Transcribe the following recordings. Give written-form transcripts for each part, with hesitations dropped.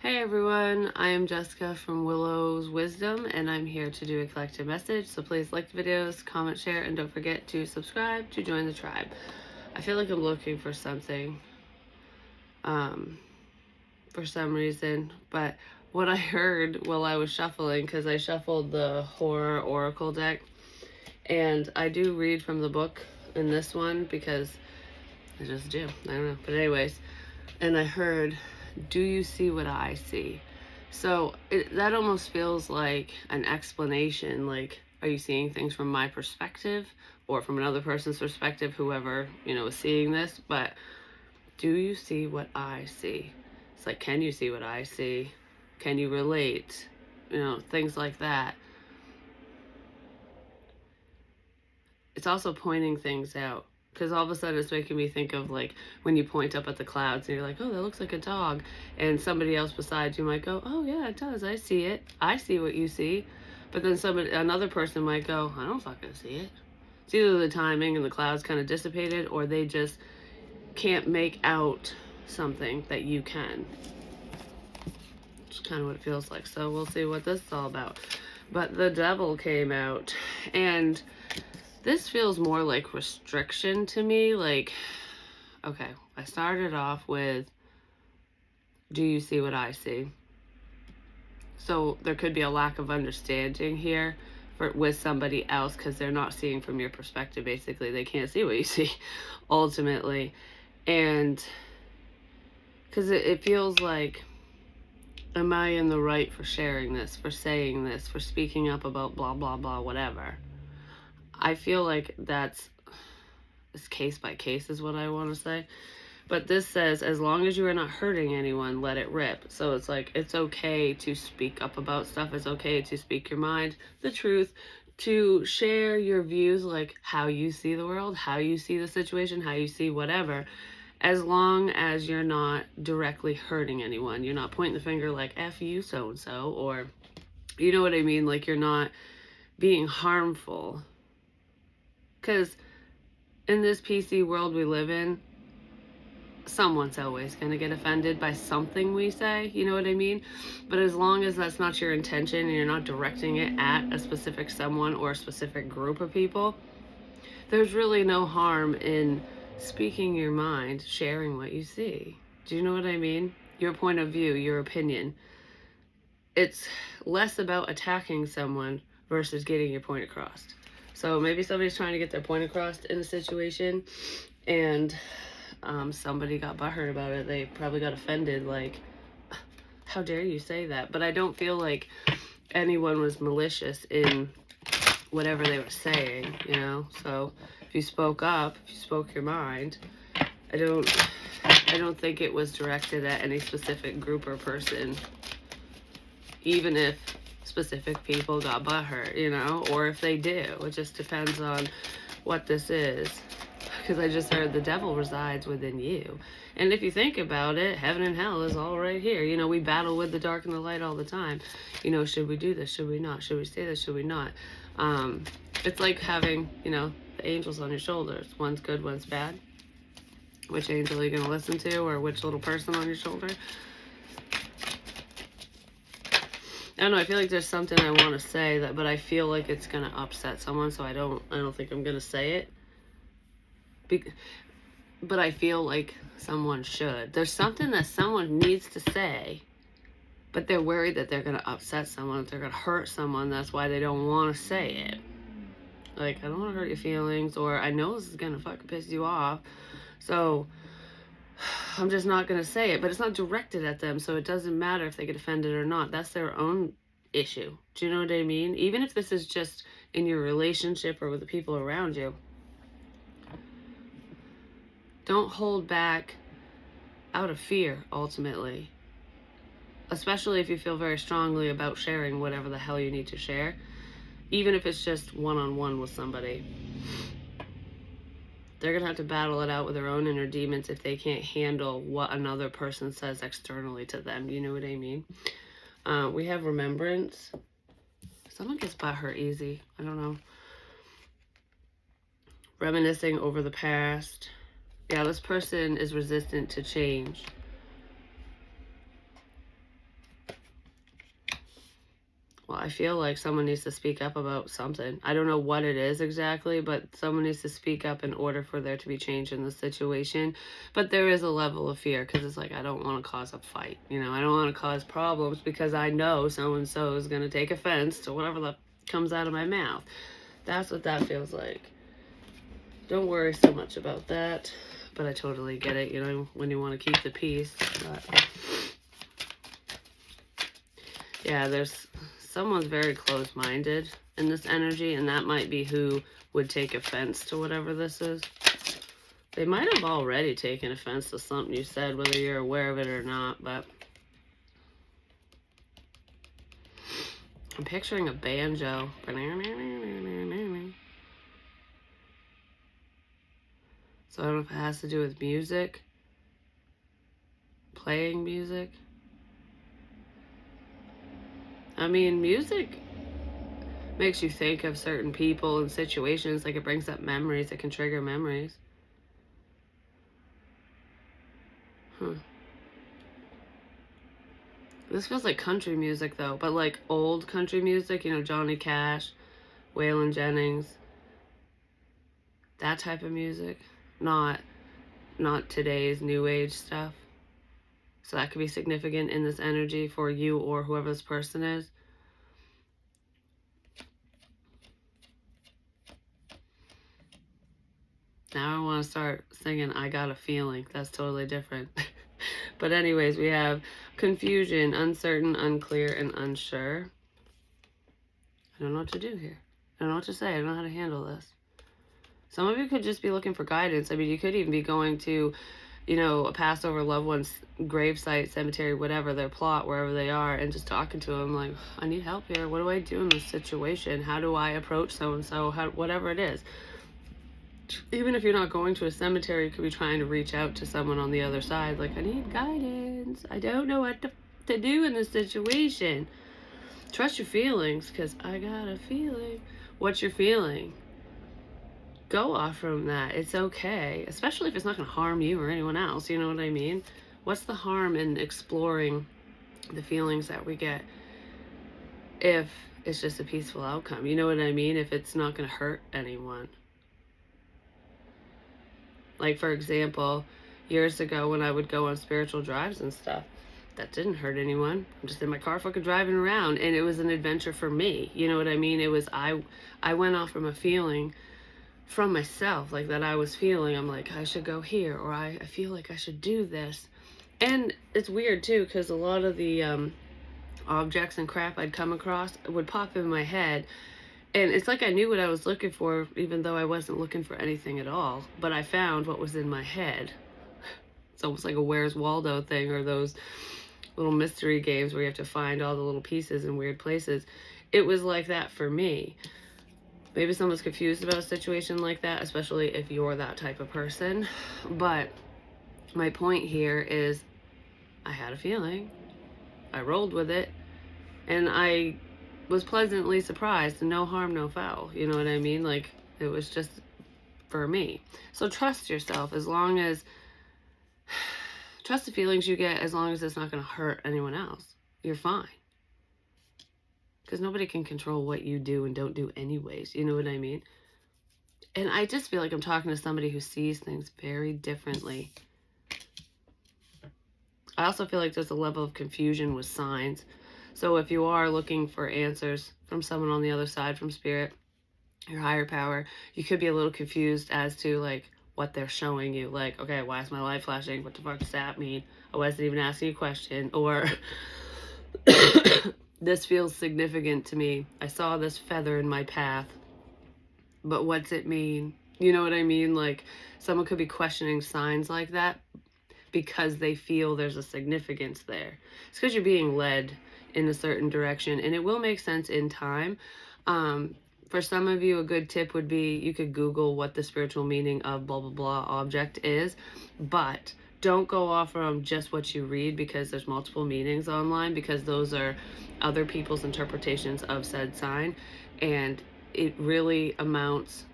Hey everyone, I am Jessica from Willow's Wisdom, and I'm here to do a collective message. So please like the videos, comment, share, and don't forget to subscribe to join the tribe. I feel like I'm looking for something for some reason, but what I heard while I was shuffling, because I shuffled the Horror Oracle deck, and I do read from the book in this one because I just do. I don't know. But anyways, and I heard, do you see what I see? So that almost feels like an explanation. Like, are you seeing things from my perspective or from another person's perspective, whoever, is seeing this? But do you see what I see? It's like, can you see what I see? Can you relate? Things like that. It's also pointing things out. Because all of a sudden it's making me think of like when you point up at the clouds and you're like, oh, that looks like a dog. And somebody else beside you might go, oh yeah, it does. I see it. I see what you see. But then another person might go, I don't fucking see it. It's either the timing and the clouds kind of dissipated, or they just can't make out something that you can. It's kind of what it feels like. So we'll see what this is all about. But the devil came out, and this feels more like restriction to me. Like, okay, I started off with, do you see what I see? So there could be a lack of understanding here with somebody else because they're not seeing from your perspective. Basically, they can't see what you see, ultimately. And because it feels like, am I in the right for sharing this, for saying this, for speaking up about blah, blah, blah, whatever? I feel like it's case by case is what I want to say. But this says, as long as you are not hurting anyone, let it rip. So it's like, it's okay to speak up about stuff. It's okay to speak your mind, the truth, to share your views, like how you see the world, how you see the situation, how you see whatever, as long as you're not directly hurting anyone. You're not pointing the finger like, F you so-and-so, or, you know what I mean? Like, you're not being harmful. Because in this PC world we live in, someone's always going to get offended by something we say, you know what I mean? But as long as that's not your intention and you're not directing it at a specific someone or a specific group of people, there's really no harm in speaking your mind, sharing what you see. Do you know what I mean? Your point of view, your opinion. It's less about attacking someone versus getting your point across. So maybe somebody's trying to get their point across in a situation, and somebody got butthurt about it. They probably got offended, like, how dare you say that? But I don't feel like anyone was malicious in whatever they were saying, So if you spoke up, if you spoke your mind, I don't think it was directed at any specific group or person, even if specific people got butthurt, or if they do. It just depends on what this is. Because I just heard the devil resides within you. And if you think about it, heaven and hell is all right here. We battle with the dark and the light all the time. Should we do this? Should we not? Should we say this? Should we not? It's like having, the angels on your shoulders. One's good, one's bad. Which angel are you going to listen to, or which little person on your shoulder? I don't know. I feel like there's something I want to say but I feel like it's going to upset someone, so I don't think I'm going to say it. But I feel like someone should. There's something that someone needs to say, but they're worried that they're going to upset someone, that they're going to hurt someone. That's why they don't want to say it. Like, I don't want to hurt your feelings, or I know this is going to fucking piss you off, so I'm just not going to say it. But it's not directed at them, so it doesn't matter if they get offended or not. That's their own issue. Do you know what I mean? Even if this is just in your relationship or with the people around you. Don't hold back out of fear, ultimately. Especially if you feel very strongly about sharing whatever the hell you need to share. Even if it's just one-on-one with somebody. They're going to have to battle it out with their own inner demons if they can't handle what another person says externally to them. You know what I mean? We have remembrance. Someone gets butthurt easy. I don't know. Reminiscing over the past. Yeah, this person is resistant to change. Well, I feel like someone needs to speak up about something. I don't know what it is exactly, but someone needs to speak up in order for there to be change in the situation. But there is a level of fear because it's like, I don't want to cause a fight. You know, I don't want to cause problems because I know so-and-so is going to take offense to whatever that comes out of my mouth. That's what that feels like. Don't worry so much about that. But I totally get it, you know, when you want to keep the peace. But yeah, there's someone's very closed-minded in this energy, and that might be who would take offense to whatever this is. They might have already taken offense to something you said, whether you're aware of it or not, but I'm picturing a banjo. So I don't know if it has to do with music, playing music. I mean, music makes you think of certain people and situations, like it brings up memories, it can trigger memories. This feels like country music though, but like old country music, you know, Johnny Cash, Waylon Jennings, that type of music, not today's new age stuff. So that could be significant in this energy for you or whoever this person is. Now I want to start singing I Got a Feeling. That's totally different. But anyways, we have confusion, uncertain, unclear, and unsure. I don't know what to do here. I don't know what to say. I don't know how to handle this. Some of you could just be looking for guidance. I mean, you could even be going to, you know, a Passover loved one's gravesite, cemetery, whatever, their plot, wherever they are, and just talking to them like, I need help here. What do I do in this situation? How do I approach so-and-so? Whatever it is. Even if you're not going to a cemetery, you could be trying to reach out to someone on the other side. Like, I need guidance. I don't know what to do in this situation. Trust your feelings, because I got a feeling. What's your feeling? Go off from that. It's okay. Especially if it's not going to harm you or anyone else. You know what I mean? What's the harm in exploring the feelings that we get if it's just a peaceful outcome? You know what I mean? If it's not going to hurt anyone. Like, for example, years ago when I would go on spiritual drives and stuff, that didn't hurt anyone. I'm just in my car fucking driving around, and it was an adventure for me. You know what I mean? It was, I went off from a feeling from myself, like that I was feeling. I'm like, I should go here, or I feel like I should do this. And it's weird too, because a lot of the objects and crap I'd come across would pop in my head. And it's like I knew what I was looking for, even though I wasn't looking for anything at all. But I found what was in my head. It's almost like a Where's Waldo thing, or those little mystery games where you have to find all the little pieces in weird places. It was like that for me. Maybe someone's confused about a situation like that, especially if you're that type of person. But my point here is I had a feeling. I rolled with it. And I was pleasantly surprised. No harm, no foul. You know what I mean? Like, it was just for me. So trust yourself, as long as, trust the feelings you get, as long as it's not going to hurt anyone else. You're fine. Because nobody can control what you do and don't do anyways. You know what I mean? And I just feel like I'm talking to somebody who sees things very differently. I also feel like there's a level of confusion with signs. So if you are looking for answers from someone on the other side, from spirit, your higher power, you could be a little confused as to like what they're showing you. Like, okay, why is my light flashing? What the fuck does that mean? I wasn't even asking a question. Or this feels significant to me. I saw this feather in my path, but what's it mean? You know what I mean? Like, someone could be questioning signs like that because they feel there's a significance there. It's because you're being led in a certain direction, and it will make sense in time. For some of you, a good tip would be you could Google what the spiritual meaning of blah blah blah object is, but don't go off from just what you read, because there's multiple meanings online, because those are other people's interpretations of said sign, and it really amounts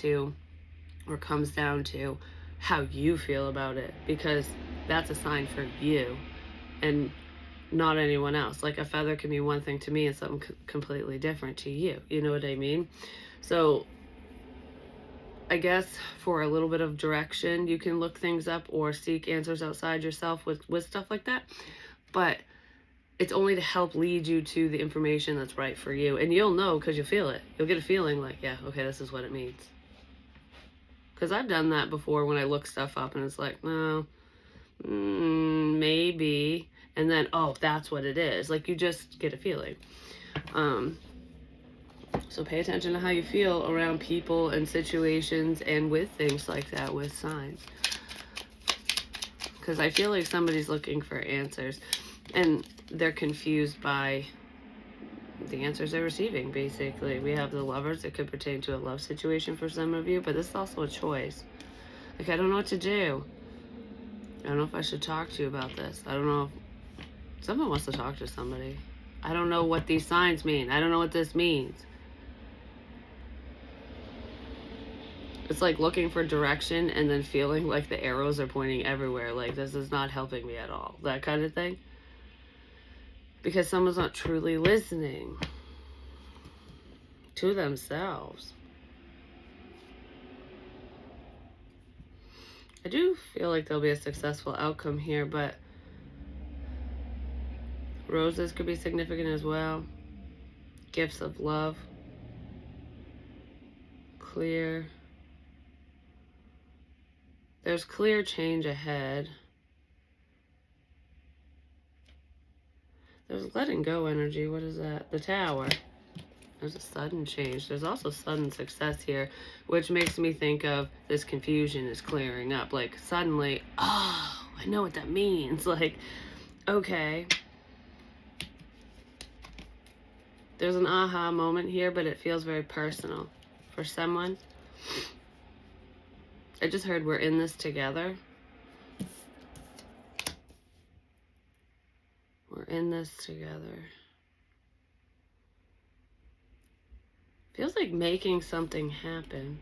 to, or comes down to, how you feel about it, because that's a sign for you. And not anyone else. Like a feather can be one thing to me and something completely different to you. You know what I mean? So I guess for a little bit of direction, you can look things up or seek answers outside yourself with stuff like that. But it's only to help lead you to the information that's right for you. And you'll know because you feel it. You'll get a feeling like, yeah, okay, this is what it means. Because I've done that before when I look stuff up and it's like, no, maybe. And then, oh, that's what it is. Like, you just get a feeling. So pay attention to how you feel around people and situations and with things like that, with signs. Because I feel like somebody's looking for answers. And they're confused by the answers they're receiving, basically. We have the Lovers. It could pertain to a love situation for some of you, but this is also a choice. Like, I don't know what to do. I don't know if I should talk to you about this. I don't know if someone wants to talk to somebody. I don't know what these signs mean. I don't know what this means. It's like looking for direction and then feeling like the arrows are pointing everywhere. Like, this is not helping me at all. That kind of thing. Because someone's not truly listening to themselves. I do feel like there'll be a successful outcome here, but roses could be significant as well. Gifts of love. Clear. There's clear change ahead. There's letting go energy. What is that? The Tower. There's a sudden change. There's also sudden success here, which makes me think of this confusion is clearing up. Like, suddenly, oh, I know what that means. Like, okay. There's an aha moment here, but it feels very personal for someone. I just heard we're in this together. We're in this together. Feels like making something happen.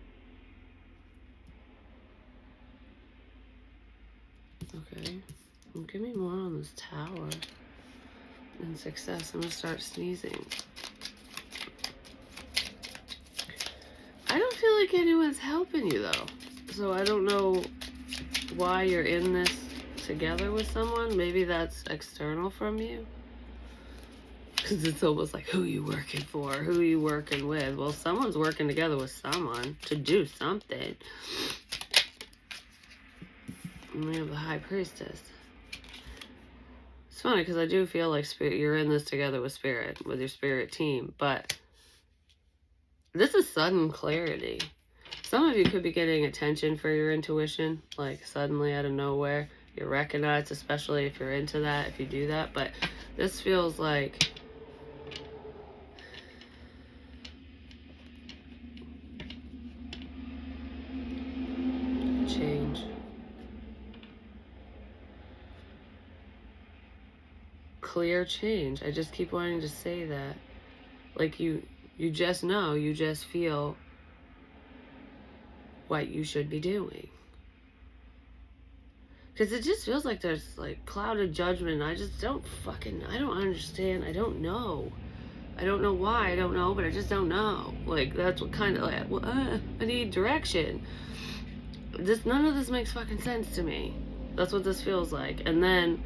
Okay. Well, give me more on this Tower and success. I'm going to start sneezing. I don't feel like anyone's helping you, though. So I don't know why you're in this together with someone. Maybe that's external from you. Because it's almost like, who are you working for? Who are you working with? Well, someone's working together with someone to do something. And we have the High Priestess. It's funny because I do feel like you're in this together with Spirit, with your Spirit team. But this is sudden clarity. Some of you could be getting attention for your intuition, like suddenly out of nowhere. You're recognized, especially if you're into that, if you do that. But this feels like change. Clear change. I just keep wanting to say that. Like you just know, you just feel what you should be doing. Because it just feels like there's like clouded judgment. I just don't understand. I don't know. I don't know why. I don't know, but I just don't know. Like, that's what kind of like, well, I need direction. None of this makes fucking sense to me. That's what this feels like. And then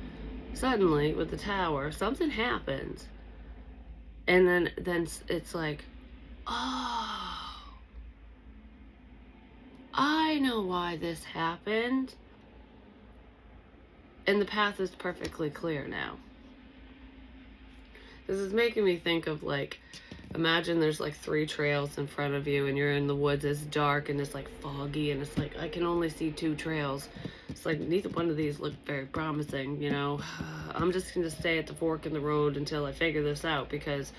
suddenly with the Tower, something happens. And then it's like, oh, I know why this happened. And the path is perfectly clear now. This is making me think of, like, imagine there's like 3 trails in front of you and you're in the woods. It's dark and it's like foggy and it's like, I can only see 2 trails. It's like neither one of these look very promising, you know. I'm just going to stay at the fork in the road until I figure this out because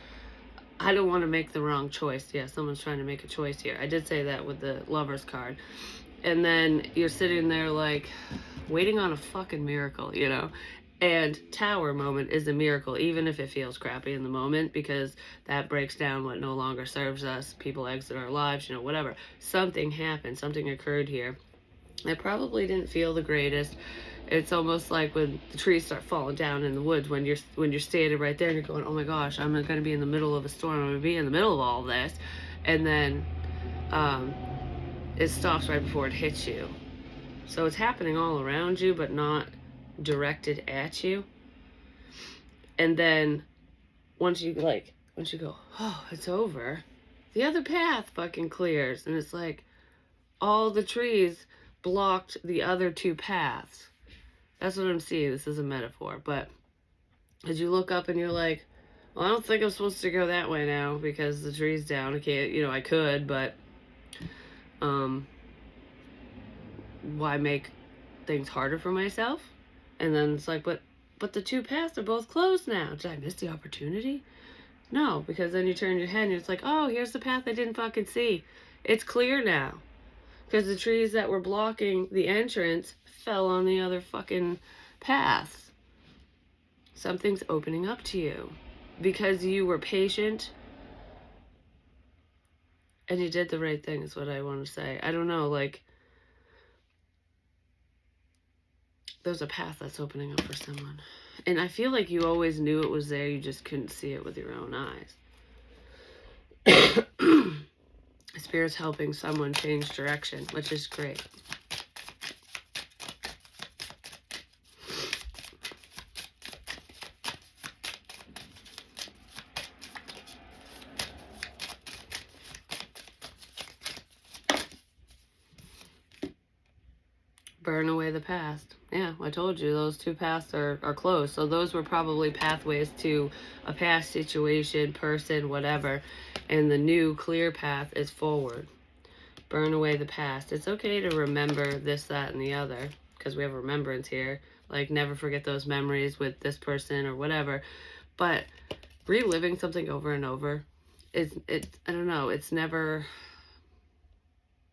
I don't want to make the wrong choice. Yeah, someone's trying to make a choice here. I did say that with the Lovers card. And then you're sitting there like waiting on a fucking miracle, you know. And Tower moment is a miracle, even if it feels crappy in the moment, because that breaks down what no longer serves us. People exit our lives, you know, whatever. Something happened. Something occurred here. It probably didn't feel the greatest. It's almost like when the trees start falling down in the woods, when you're standing right there and you're going, oh my gosh, I'm going to be in the middle of a storm. I'm going to be in the middle of all this. And then it stops right before it hits you. So it's happening all around you, but not directed at you. And then once you go, oh, it's over, the other path fucking clears. And it's like all the trees blocked the other two paths. That's what I'm seeing. This is a metaphor. But as you look up and you're like, well, I don't think I'm supposed to go that way now because the tree's down. I can't, I could, but why make things harder for myself? And then it's like, but the two paths are both closed now. Did I miss the opportunity? No, because then you turn your head and it's like, oh, here's the path I didn't fucking see. It's clear now. Because the trees that were blocking the entrance fell on the other fucking paths. Something's opening up to you. Because you were patient and you did the right thing is what I want to say. I don't know, like, there's a path that's opening up for someone. And I feel like you always knew it was there, you just couldn't see it with your own eyes. Spirit's helping someone change direction, which is great. Burn away the past. Yeah, I told you, those two paths are closed. So those were probably pathways to a past situation, person, whatever. And the new clear path is forward. Burn away the past. It's okay to remember this, that, and the other, because we have remembrance here. Like, never forget those memories with this person or whatever. But reliving something over and over, I don't know, it's never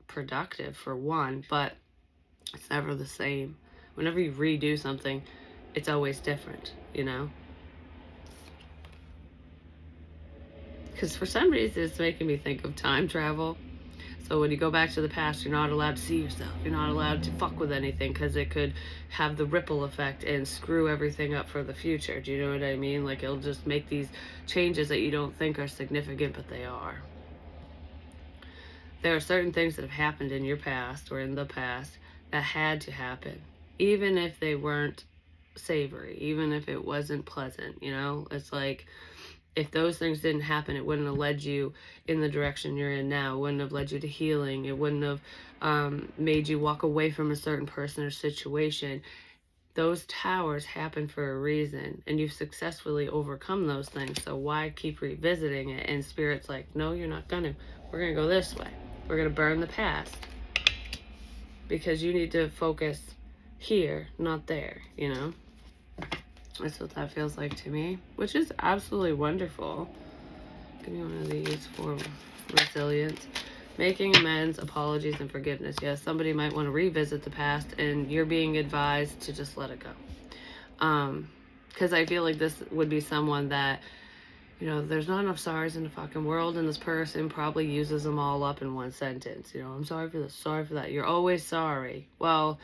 productive for one, but it's never the same. Whenever you redo something, it's always different, Because for some reason, it's making me think of time travel. So when you go back to the past, you're not allowed to see yourself. You're not allowed to fuck with anything because it could have the ripple effect and screw everything up for the future. Do you know what I mean? Like, it'll just make these changes that you don't think are significant, but they are. There are certain things that have happened in your past or in the past that had to happen, even if they weren't savory, even if it wasn't pleasant, It's like, if those things didn't happen, it wouldn't have led you in the direction you're in now. It wouldn't have led you to healing. It wouldn't have made you walk away from a certain person or situation. Those towers happen for a reason, and you've successfully overcome those things. So why keep revisiting it? And Spirit's like, no, you're not gonna. We're gonna go this way. We're gonna burn the past. Because you need to focus here, not there, That's what that feels like to me, which is absolutely wonderful. Give me one of these for resilience. Making amends, apologies, and forgiveness. Yes, somebody might want to revisit the past, and you're being advised to just let it go. Because I feel like this would be someone that, there's not enough sorries in the fucking world, and this person probably uses them all up in one sentence. I'm sorry for this, sorry for that. You're always sorry. Well,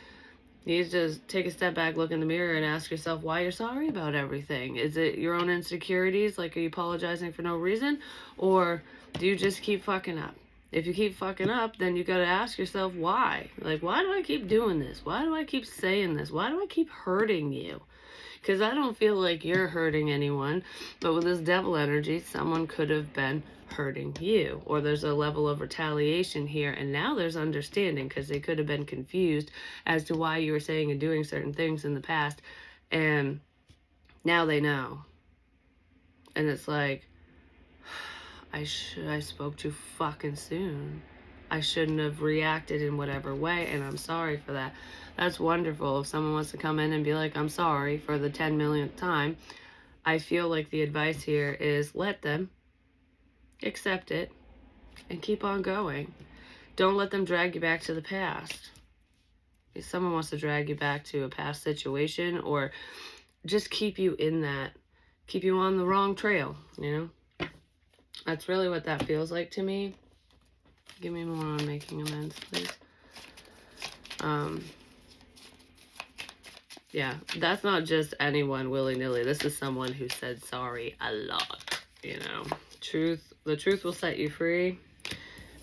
you need to take a step back, look in the mirror, and ask yourself why you're sorry about everything. Is it your own insecurities? Like, are you apologizing for no reason? Or do you just keep fucking up? If you keep fucking up, then you got to ask yourself why. Like, why do I keep doing this? Why do I keep saying this? Why do I keep hurting you? Because I don't feel like you're hurting anyone. But with this devil energy, someone could have been hurting you, or there's a level of retaliation here, and now there's understanding because they could have been confused as to why you were saying and doing certain things in the past, and now they know. And it's like, I spoke too fucking soon. I shouldn't have reacted in whatever way, and I'm sorry for that. That's wonderful. If someone wants to come in and be like, I'm sorry for the 10 millionth time, I feel like the advice here is let them, accept it, and keep on going. Don't let them drag you back to the past. If someone wants to drag you back to a past situation or just keep you in that, keep you on the wrong trail, That's really what that feels like to me. Give me more on making amends, please. Yeah, that's not just anyone willy-nilly. This is someone who said sorry a lot, you know. The truth will set you free.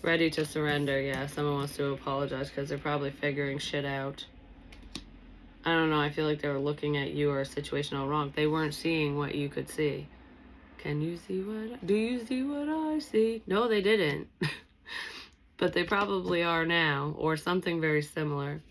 Ready to surrender. Yeah, someone wants to apologize because they're probably figuring shit out. I don't know, I feel like they were looking at you or a situation all wrong. They weren't seeing what you could see. Do you see what I see? No, they didn't. But they probably are now, or something very similar.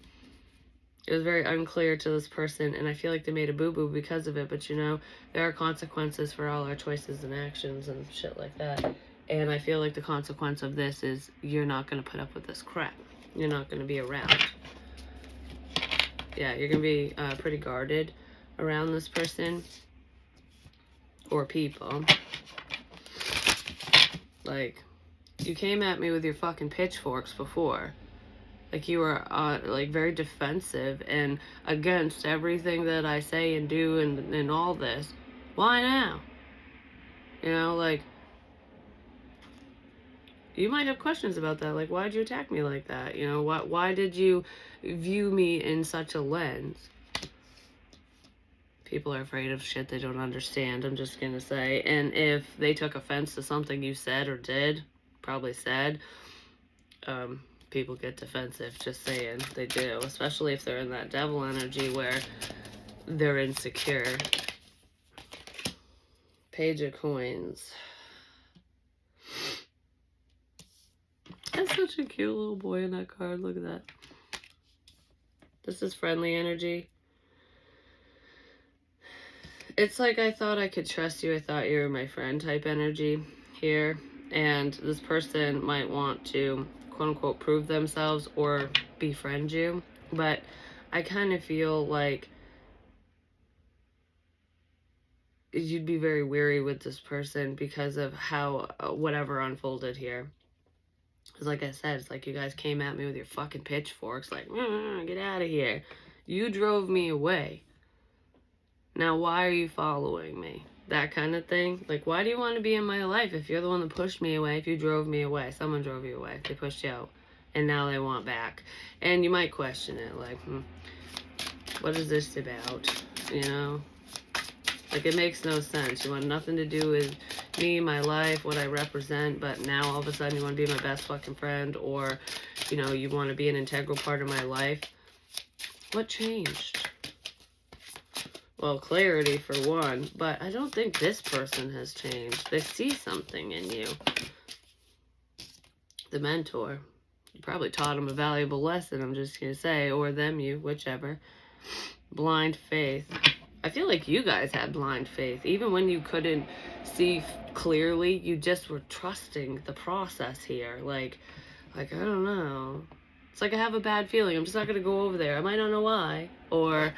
It was very unclear to this person, and I feel like they made a boo-boo because of it, but you know, there are consequences for all our choices and actions and shit like that. And I feel like the consequence of this is you're not going to put up with this crap. You're not going to be around. Yeah, you're going to be pretty guarded around this person or people. Like, you came at me with your fucking pitchforks before. Like, you were, like, very defensive and against everything that I say and do and all this. Why now? You know, like, you might have questions about that. Like, why'd you attack me like that? You know, why did you view me in such a lens? People are afraid of shit they don't understand, I'm just gonna say. And if they took offense to something you said or did, probably said, people get defensive, just saying. They do, especially if they're in that devil energy where they're insecure. Page of Coins. That's such a cute little boy in that card. Look at that. This is friendly energy. It's like I thought I could trust you. I thought you were my friend type energy here. And this person might want to, quote unquote, prove themselves or befriend you. But I kind of feel like you'd be very weary with this person because of how whatever unfolded here. Because like I said, it's like you guys came at me with your fucking pitchforks, like, get out of here. You drove me away. Now, why are you following me? That kind of thing. Like, why do you want to be in my life if you're the one that pushed me away, if you drove me away? Someone drove you away. They pushed you out. And now they want back. And you might question it, like, what is this about? You know? Like, it makes no sense. You want nothing to do with me, my life, what I represent, but now all of a sudden you want to be my best fucking friend, or, you know, you want to be an integral part of my life. What changed? Well, clarity for one, but I don't think this person has changed. They see something in you. The mentor. You probably taught them a valuable lesson, I'm just going to say, or them, you, whichever. Blind faith. I feel like you guys had blind faith. Even when you couldn't see clearly, you just were trusting the process here. Like, I don't know. It's like I have a bad feeling. I'm just not going to go over there. I might not know why. Or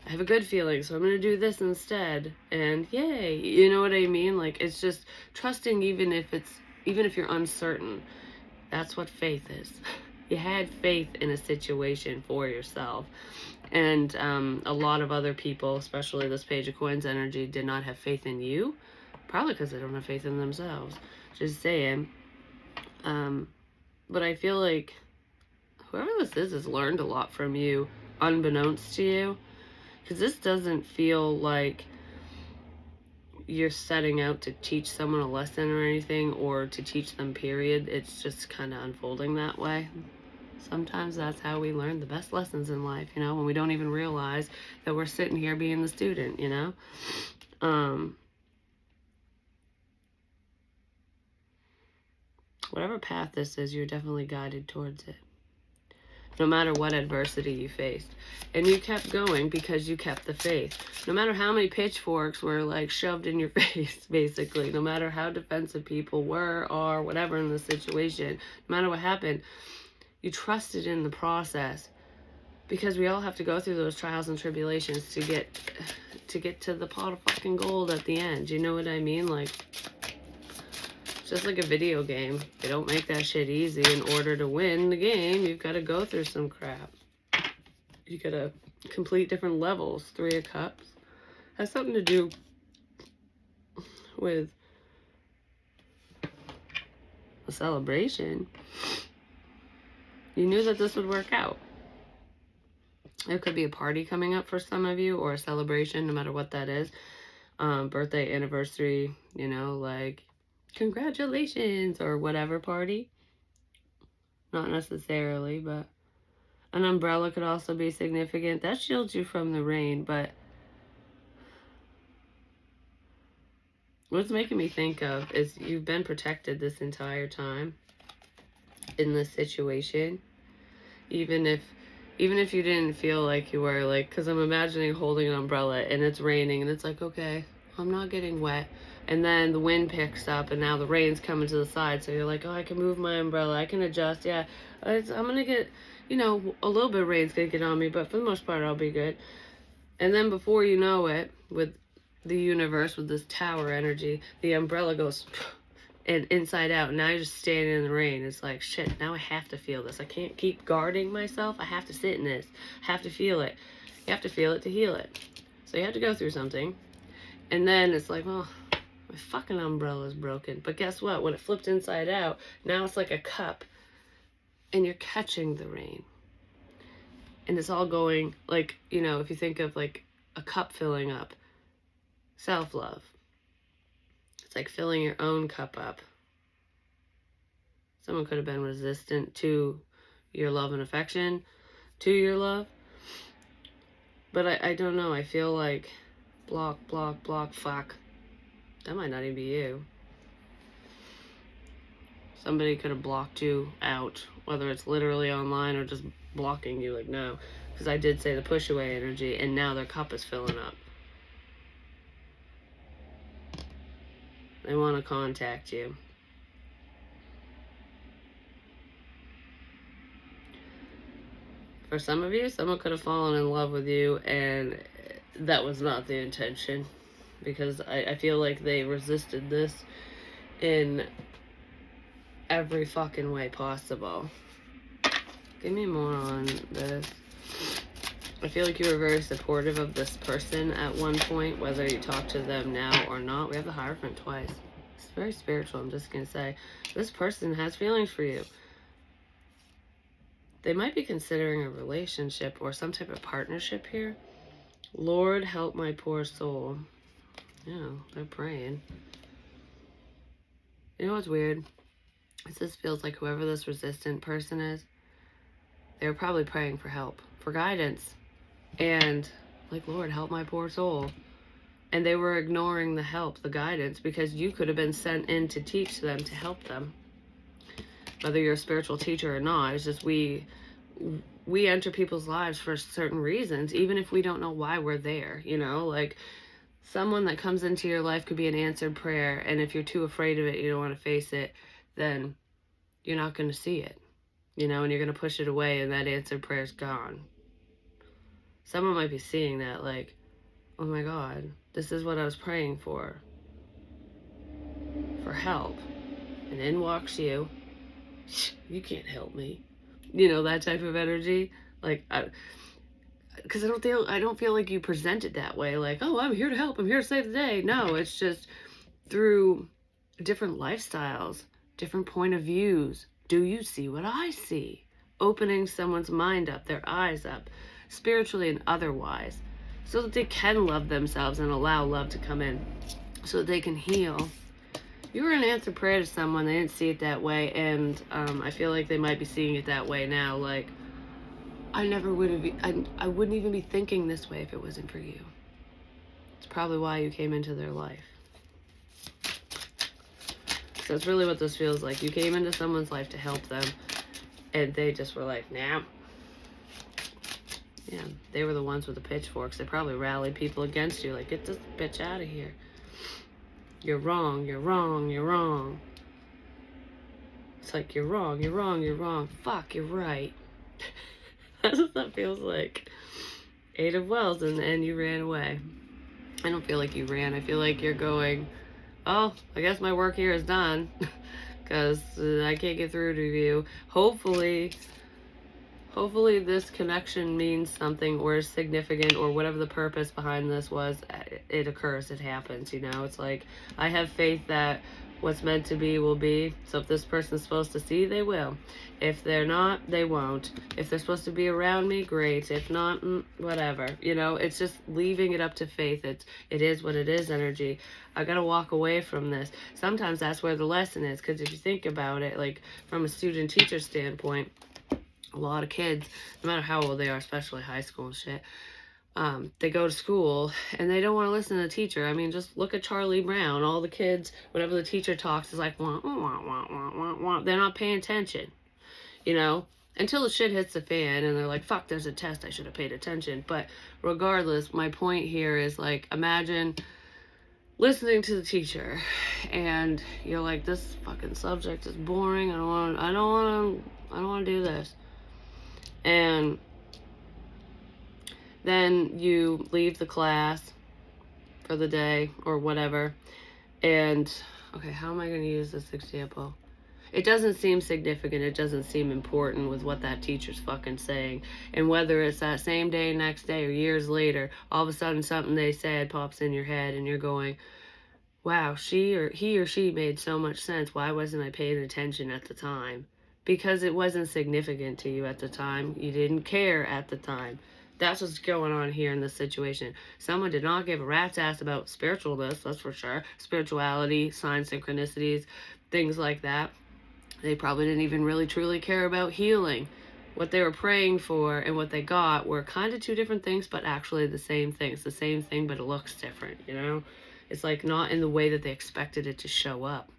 I have a good feeling, so I'm going to do this instead. And yay. You know what I mean? Like, it's just trusting even if you're uncertain. That's what faith is. You had faith in a situation for yourself. And a lot of other people, especially this Page of Coins energy, did not have faith in you. Probably because they don't have faith in themselves. Just saying. But I feel like whoever this is has learned a lot from you, unbeknownst to you. Because this doesn't feel like you're setting out to teach someone a lesson or anything, or to teach them, period. It's just kind of unfolding that way. Sometimes that's how we learn the best lessons in life, you know, when we don't even realize that we're sitting here being the student, you know. Whatever path this is, you're definitely guided towards it. No matter what adversity you faced. And you kept going because you kept the faith. No matter how many pitchforks were like shoved in your face, basically. No matter how defensive people were or whatever in the situation. No matter what happened, you trusted in the process. Because we all have to go through those trials and tribulations to get to the pot of fucking gold at the end. You know what I mean? Like, just like a video game. They don't make that shit easy. In order to win the game, you've got to go through some crap. You got to complete different levels. 3 of Cups has something to do with a celebration. You knew that this would work out. There could be a party coming up for some of you, or a celebration, no matter what that is. Birthday, anniversary, you know, like congratulations or whatever party. Not necessarily, but an umbrella could also be significant. That shields you from the rain, but what's making me think of is you've been protected this entire time in this situation. Even if you didn't feel like you were, like, because I'm imagining holding an umbrella and it's raining and it's like, okay, I'm not getting wet. And then the wind picks up and now the rain's coming to the side. So you're like, oh, I can move my umbrella. I can adjust. Yeah, I'm going to get, you know, a little bit of rain's going to get on me, but for the most part, I'll be good. And then before you know it, with the universe, with this tower energy, the umbrella goes and inside out. And now you're just standing in the rain. It's like, shit, now I have to feel this. I can't keep guarding myself. I have to sit in this. I have to feel it. You have to feel it to heal it. So you have to go through something. And then it's like, well, my fucking umbrella's broken. But guess what? When it flipped inside out, now it's like a cup. And you're catching the rain. And it's all going, like, you know, if you think of like a cup filling up. Self-love. It's like filling your own cup up. Someone could have been resistant to your love and affection, to your love. But I don't know. I feel like block, fuck. That might not even be you. Somebody could have blocked you out, whether it's literally online or just blocking you, like, no. Because I did say the push away energy, and now their cup is filling up. They want to contact you. For some of you, someone could have fallen in love with you, and that was not the intention. Because I feel like they resisted this in every fucking way possible. Give me more on this. I feel like you were very supportive of this person at one point, whether you talk to them now or not. We have the Hierophant twice. It's very spiritual, I'm just going to say. This person has feelings for you. They might be considering a relationship or some type of partnership here. Lord, help my poor soul. Yeah, they're praying. You know what's weird? It just feels like whoever this resistant person is, they were probably praying for help, for guidance. And like, Lord, help my poor soul. And they were ignoring the help, the guidance, because you could have been sent in to teach them, to help them. Whether you're a spiritual teacher or not, it's just we enter people's lives for certain reasons, even if we don't know why we're there, you know? Like, someone that comes into your life could be an answered prayer, and if you're too afraid of it, you don't want to face it, then you're not going to see it, you know, and you're going to push it away, and that answered prayer's gone. Someone might be seeing that, like, oh my God, this is what I was praying for help. And in walks you. You can't help me. You know, that type of energy. Like, because I don't feel like you present it that way. Like, oh, I'm here to help. I'm here to save the day. No, it's just through different lifestyles, different point of views. Do you see what I see? Opening someone's mind up, their eyes up, spiritually and otherwise, so that they can love themselves and allow love to come in, so that they can heal. You were an answered prayer to someone, they didn't see it that way, and I feel like they might be seeing it that way now. Like, I wouldn't even be thinking this way if it wasn't for you. It's probably why you came into their life. So it's really what this feels like. You came into someone's life to help them, and they just were like, nah. Yeah, they were the ones with the pitchforks. They probably rallied people against you, like, get this bitch out of here. You're wrong, you're wrong, you're wrong. It's like, you're wrong, you're wrong, you're wrong. Fuck, you're right. That's what that feels like. 8 of Wells, and you ran away. I don't feel like you ran. I feel like you're going, oh, I guess my work here is done. Because I can't get through to you. Hopefully, hopefully this connection means something or is significant, or whatever the purpose behind this was, it occurs, it happens, you know? It's like, I have faith that what's meant to be will be. So if this person's supposed to see, they will. If they're not, they won't. If they're supposed to be around me, great. If not, whatever. You know, it's just leaving it up to faith. It is what it is energy. I gotta walk away from this. Sometimes that's where the lesson is, because if you think about it, like from a student-teacher standpoint, a lot of kids, no matter how old they are, especially high school and shit, they go to school and they don't want to listen to the teacher. I mean, just look at Charlie Brown. All the kids, whenever the teacher talks, is like, wah, wah, wah, wah, wah, wah. They're not paying attention, you know, until the shit hits the fan and they're like, fuck, there's a test, I should have paid attention. But regardless, my point here is, like, imagine listening to the teacher and you're like, this fucking subject is boring. I don't want to do this. And then you leave the class for the day or whatever, and okay, how am I going to use this example? It doesn't seem significant, it doesn't seem important with what that teacher's fucking saying, and whether it's that same day, next day, or years later, all of a sudden something they said pops in your head and you're going, wow, he or she made so much sense. Why wasn't I paying attention at the time? Because it wasn't significant to you at the time. You didn't care at the time. That's what's going on here in this situation. Someone did not give a rat's ass about spiritualness, that's for sure. Spirituality, sign synchronicities, things like that. They probably didn't even really truly care about healing. What they were praying for and what they got were kind of two different things, but actually the same thing. It's the same thing, but it looks different, you know? It's like not in the way that they expected it to show up.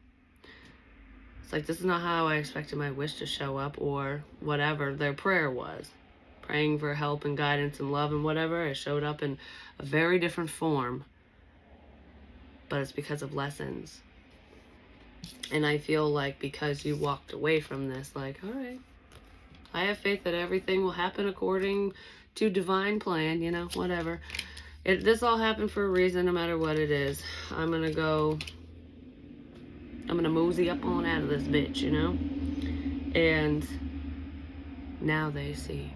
It's like, this is not how I expected my wish to show up, or whatever their prayer was. Praying for help and guidance and love and whatever, it showed up in a very different form. But it's because of lessons. And I feel like because you walked away from this, like, all right, I have faith that everything will happen according to divine plan, you know, whatever. This all happened for a reason, no matter what it is. I'm gonna mosey up on out of this bitch, you know? And now they see.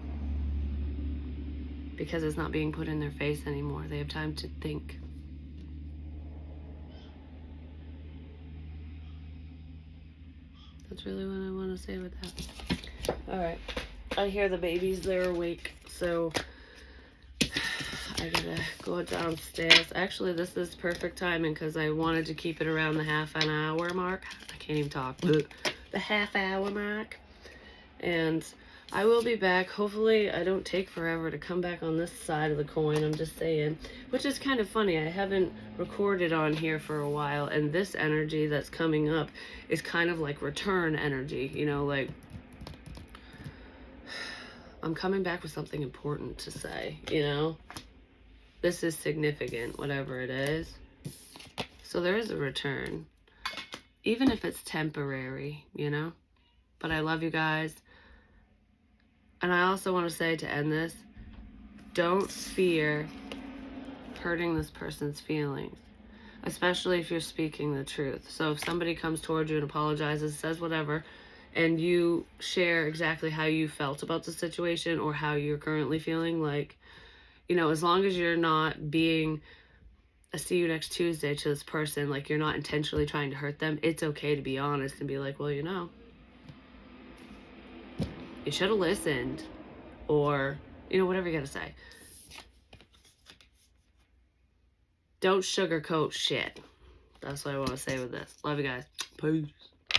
Because it's not being put in their face anymore. They have time to think. That's really what I want to say with that. Alright. I hear the babies, they're awake. So I gotta go downstairs. Actually, this is perfect timing because I wanted to keep it around the half an hour mark. I can't even talk. The half hour mark. And I will be back. Hopefully I don't take forever to come back on this side of the coin, I'm just saying. Which is kind of funny. I haven't recorded on here for a while, and this energy that's coming up is kind of like return energy. You know, like, I'm coming back with something important to say, you know? This is significant, whatever it is. So there is a return. Even if it's temporary, you know? But I love you guys. And I also want to say, to end this, don't fear hurting this person's feelings, especially if you're speaking the truth. So if somebody comes towards you and apologizes, says whatever, and you share exactly how you felt about the situation or how you're currently feeling, like, you know, as long as you're not being a see you next Tuesday to this person, like you're not intentionally trying to hurt them, it's okay to be honest and be like, well, you know, you should have listened, or, you know, whatever you gotta say. Don't sugarcoat shit. That's what I want to say with this. Love you guys. Peace.